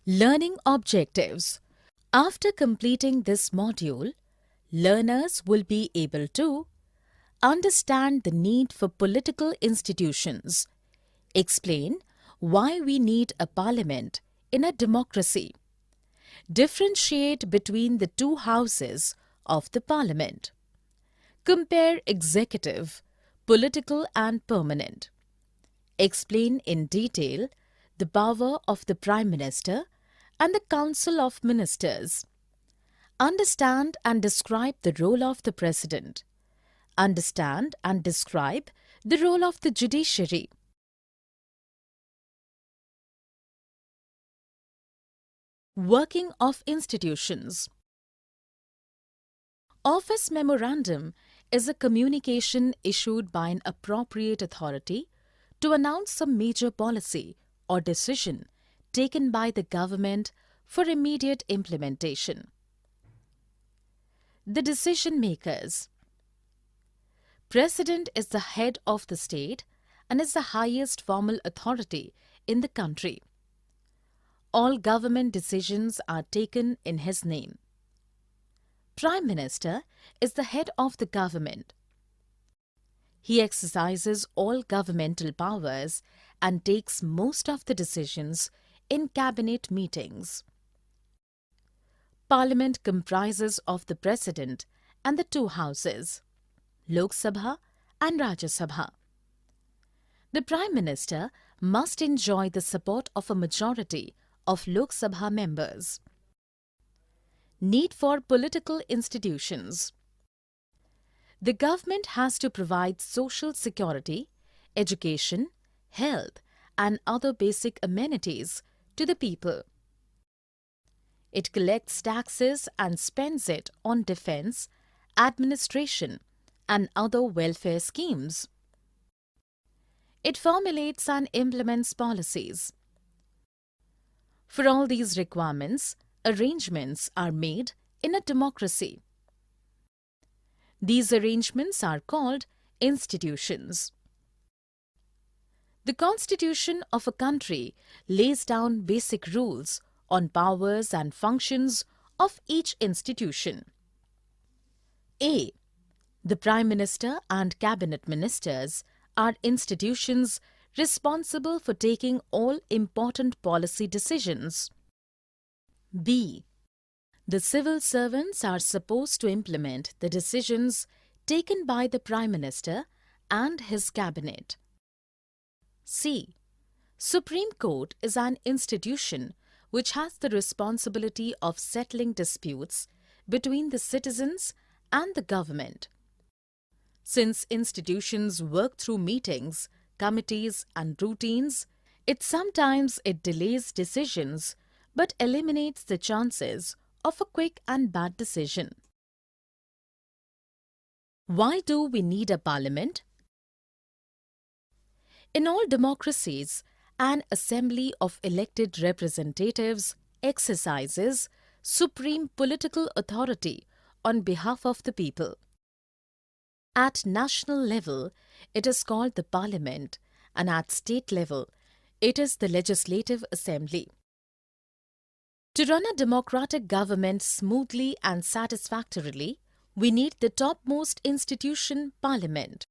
Learning objectives. After completing this module, learners will be able to understand the need for political institutions, explain why we need a parliament in a democracy, differentiate between the two houses of the parliament, compare executive, political and permanent, explain in detail the power of the Prime Minister and the Council of Ministers, understand and describe the role of the President, understand and describe the role of the judiciary. Working of institutions. Office memorandum is a communication issued by an appropriate authority to announce some major policy or decision taken by the government for immediate implementation. The decision makers. President is the head of the state and is the highest formal authority in the country. All government decisions are taken in his name. Prime Minister is the head of the government. He exercises all governmental powers and takes most of the decisions in cabinet meetings. Parliament comprises of the President and the two houses, Lok Sabha and Rajya Sabha. The Prime Minister must enjoy the support of a majority of Lok Sabha members. Need for political institutions. The government has to provide social security, education, health and other basic amenities to the people. It collects taxes and spends it on defense, administration and other welfare schemes. It formulates and implements policies. For all these requirements, arrangements are made in a democracy. These arrangements are called institutions. The constitution of a country lays down basic rules on powers and functions of each institution. A. The Prime Minister and Cabinet Ministers are institutions responsible for taking all important policy decisions. B. The civil servants are supposed to implement the decisions taken by the Prime Minister and his cabinet. C. Supreme Court is an institution which has the responsibility of settling disputes between the citizens and the government. Since institutions work through meetings, committees and routines, sometimes it delays decisions but eliminates the chances of a quick and bad decision. Why do we need a parliament? In all democracies, an assembly of elected representatives exercises supreme political authority on behalf of the people. At national level, it is called the parliament, and at state level, it is the legislative assembly. To run a democratic government smoothly and satisfactorily, we need the topmost institution, Parliament.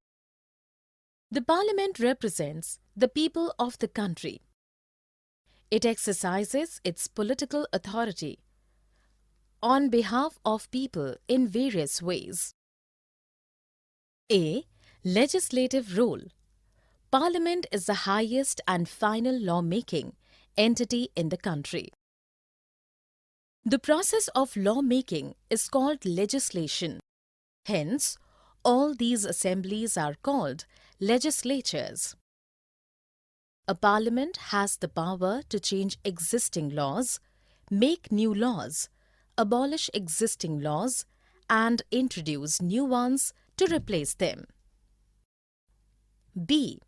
The Parliament represents the people of the country. It exercises its political authority on behalf of people in various ways. A. Legislative role. Parliament is the highest and final law-making entity in the country. The process of law-making is called legislation. Hence, all these assemblies are called legislatures. A parliament has the power to change existing laws, make new laws, abolish existing laws, and introduce new ones to replace them. B.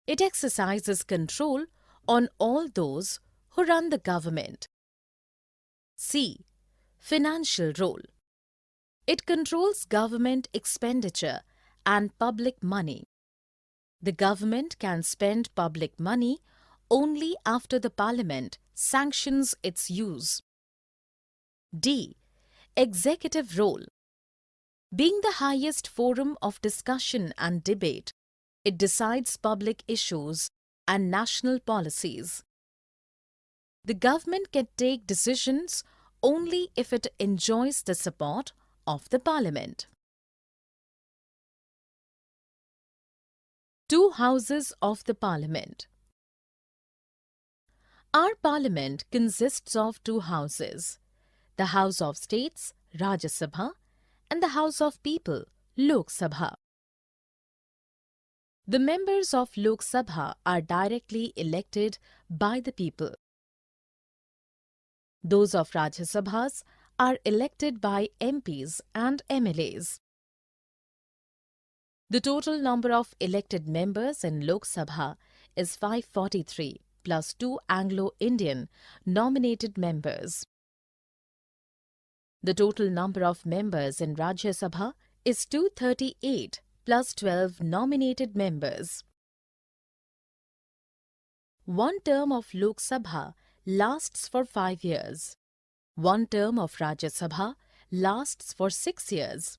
It exercises control on all those who run the government. C. Financial role. It controls government expenditure and public money. The government can spend public money only after the Parliament sanctions its use. D. Executive role. Being the highest forum of discussion and debate, it decides public issues and national policies. The government can take decisions only if it enjoys the support of the Parliament. Two houses of the Parliament. Our Parliament consists of two houses, the House of States, Rajya Sabha, and the House of People, Lok Sabha. The members of Lok Sabha are directly elected by the people. Those of Rajya Sabhas are elected by MPs and MLAs. The total number of elected members in Lok Sabha is 543 plus 2 Anglo-Indian nominated members. The total number of members in Rajya Sabha is 238 plus 12 nominated members. One term of Lok Sabha lasts for 5 years. One term of Rajya Sabha lasts for 6 years.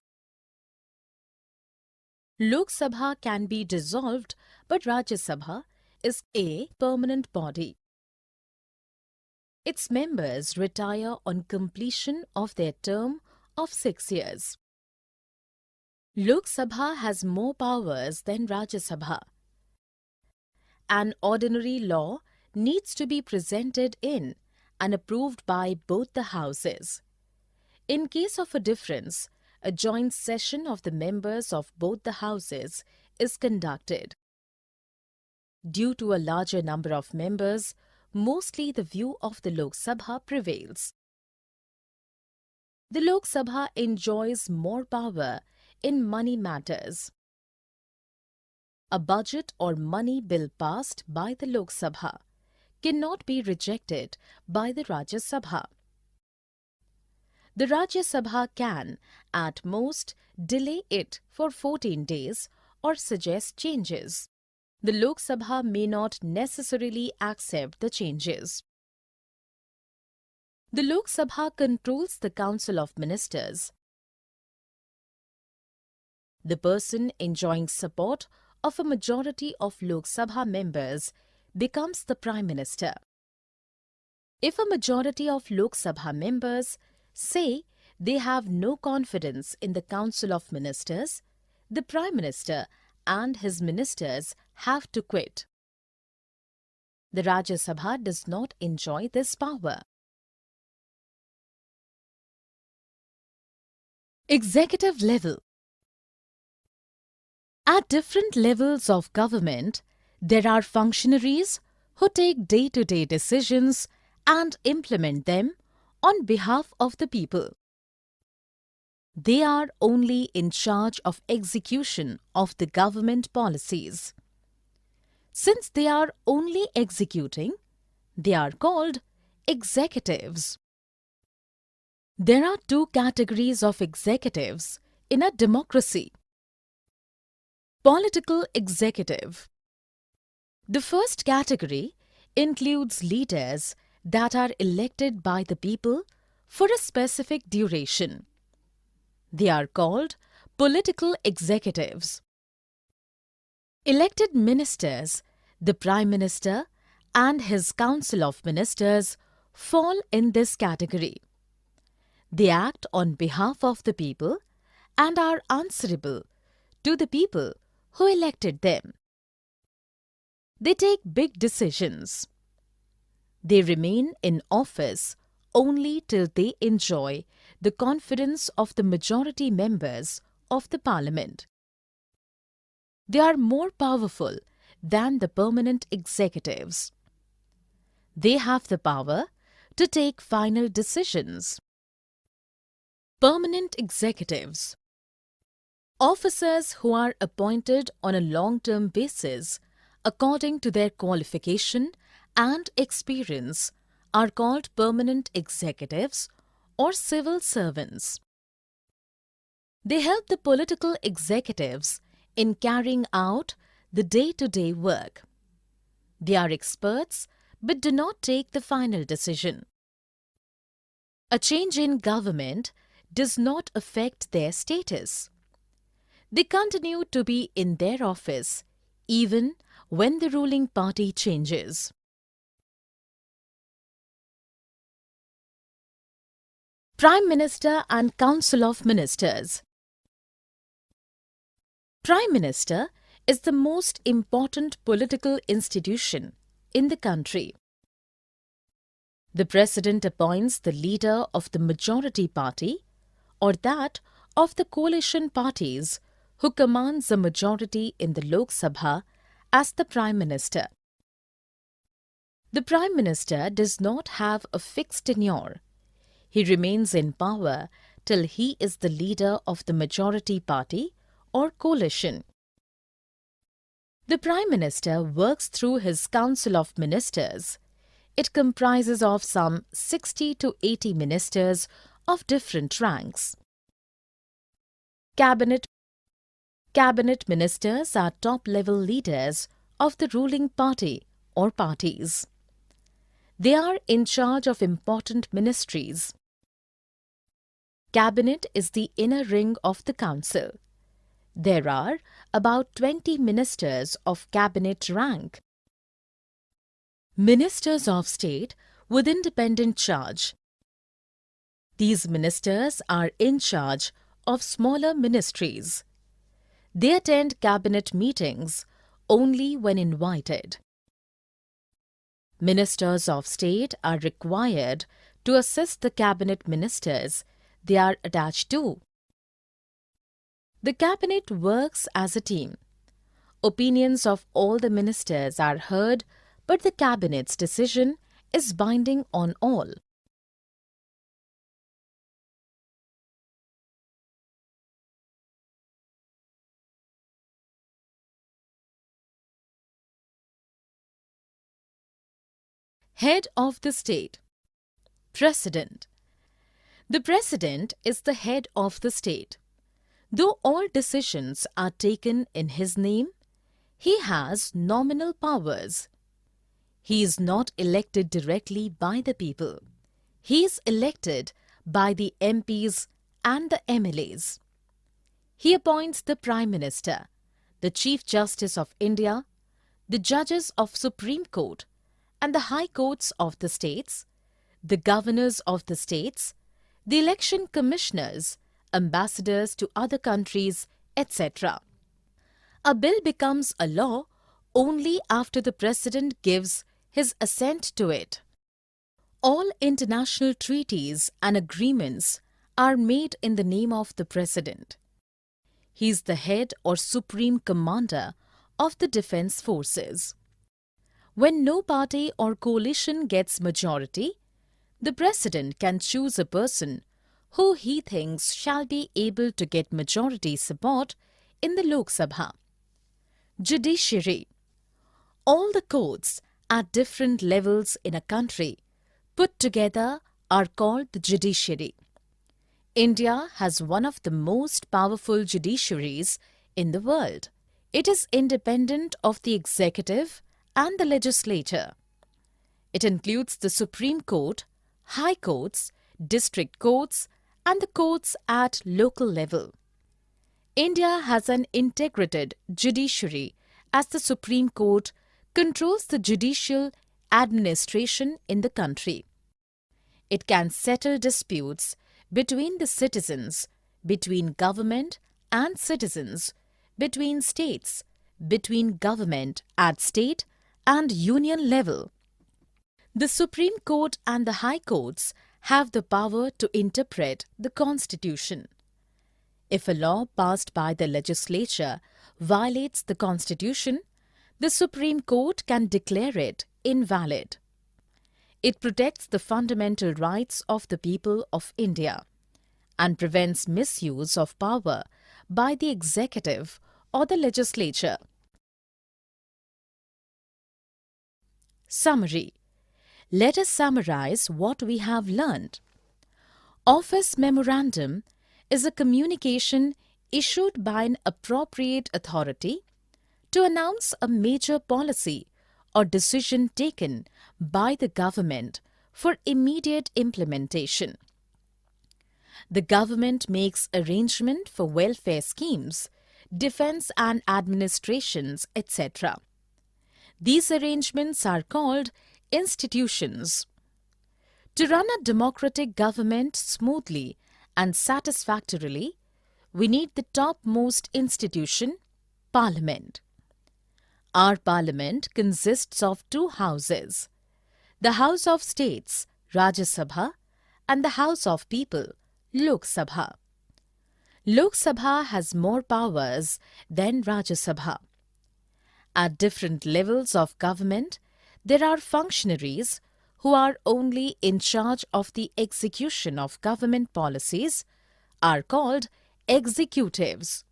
Lok Sabha can be dissolved, but Rajya Sabha is a permanent body. Its members retire on completion of their term of 6 years. Lok Sabha has more powers than Rajya Sabha. An ordinary law needs to be presented in and approved by both the houses. In case of a difference, a joint session of the members of both the houses is conducted. Due to a larger number of members, mostly the view of the Lok Sabha prevails. The Lok Sabha enjoys more power in money matters. A budget or money bill passed by the Lok Sabha cannot be rejected by the Rajya Sabha. The Rajya Sabha can, at most, delay it for 14 days or suggest changes. The Lok Sabha may not necessarily accept the changes. The Lok Sabha controls the Council of Ministers. The person enjoying support of a majority of Lok Sabha members becomes the Prime Minister. If a majority of Lok Sabha members say they have no confidence in the Council of Ministers, the Prime Minister and his ministers have to quit. The Rajya Sabha does not enjoy this power. Executive level. At different levels of government, there are functionaries who take day-to-day decisions and implement them on behalf of the people. They are only in charge of execution of the government policies. Since they are only executing, they are called executives. There are two categories of executives in a democracy. Political executive. The first category includes leaders that are elected by the people for a specific duration. They are called political executives. Elected ministers, the Prime Minister and his Council of Ministers fall in this category. They act on behalf of the people and are answerable to the people who elected them. They take big decisions. They remain in office only till they enjoy the confidence of the majority members of the Parliament. They are more powerful than the permanent executives. They have the power to take final decisions. Permanent executives. Officers who are appointed on a long-term basis according to their qualification and experience are called permanent executives or civil servants. They help the political executives in carrying out the day-to-day work. They are experts but do not take the final decision. A change in government does not affect their status. They continue to be in their office even when the ruling party changes. Prime Minister and Council of Ministers. Prime Minister is the most important political institution in the country. The President appoints the leader of the majority party or that of the coalition parties who commands a majority in the Lok Sabha as the Prime Minister. The Prime Minister does not have a fixed tenure. He remains in power till he is the leader of the majority party or coalition. The Prime Minister works through his Council of Ministers. It comprises of some 60 to 80 ministers of different ranks. Cabinet ministers are top-level leaders of the ruling party or parties. They are in charge of important ministries. Cabinet is the inner ring of the council. There are about 20 ministers of cabinet rank. Ministers of state with independent charge. These ministers are in charge of smaller ministries. They attend cabinet meetings only when invited. Ministers of state are required to assist the cabinet ministers they are attached to. The cabinet works as a team. Opinions of all the ministers are heard, but the cabinet's decision is binding on all. Head of the state. President. The President is the head of the state. Though all decisions are taken in his name, he has nominal powers. He is not elected directly by the people. He is elected by the MPs and the MLAs. He appoints the Prime Minister, the Chief Justice of India, the judges of Supreme Court and the High Courts of the states, the governors of the states, the election commissioners, ambassadors to other countries, etc. A bill becomes a law only after the President gives his assent to it. All international treaties and agreements are made in the name of the President. He is the head or supreme commander of the defense forces. When no party or coalition gets majority, the President can choose a person who he thinks shall be able to get majority support in the Lok Sabha. Judiciary. All the courts at different levels in a country put together are called the judiciary. India has one of the most powerful judiciaries in the world. It is independent of the executive and the legislature. It includes the Supreme Court, High Courts, District Courts and the courts at local level. India has an integrated judiciary as the Supreme Court controls the judicial administration in the country. It can settle disputes between the citizens, between government and citizens, between states, between government at state and union level. The Supreme Court and the High Courts have the power to interpret the Constitution. If a law passed by the legislature violates the Constitution, the Supreme Court can declare it invalid. It protects the fundamental rights of the people of India and prevents misuse of power by the executive or the legislature. Summary. Let us summarize what we have learned. Office Memorandum is a communication issued by an appropriate authority to announce a major policy or decision taken by the government for immediate implementation. The government makes arrangement for welfare schemes, defense and administrations, etc. These arrangements are called institutions. To run a democratic government smoothly and satisfactorily, we need the topmost institution, Parliament. Our Parliament consists of two houses, the House of States, Rajya Sabha, and the House of People, Lok Sabha. Lok Sabha has more powers than Rajya Sabha. At different levels of government, there are functionaries who are only in charge of the execution of government policies, are called executives.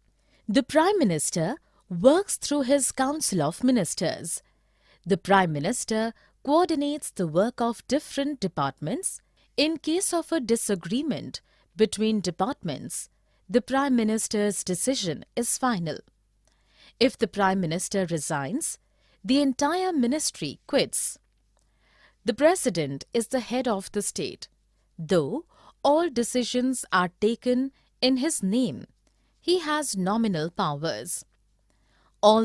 The Prime Minister works through his Council of Ministers. The Prime Minister coordinates the work of different departments. In case of a disagreement between departments, the Prime Minister's decision is final. If the Prime Minister resigns, the entire ministry quits. The President is the head of the state. Though all decisions are taken in his name, he has nominal powers. All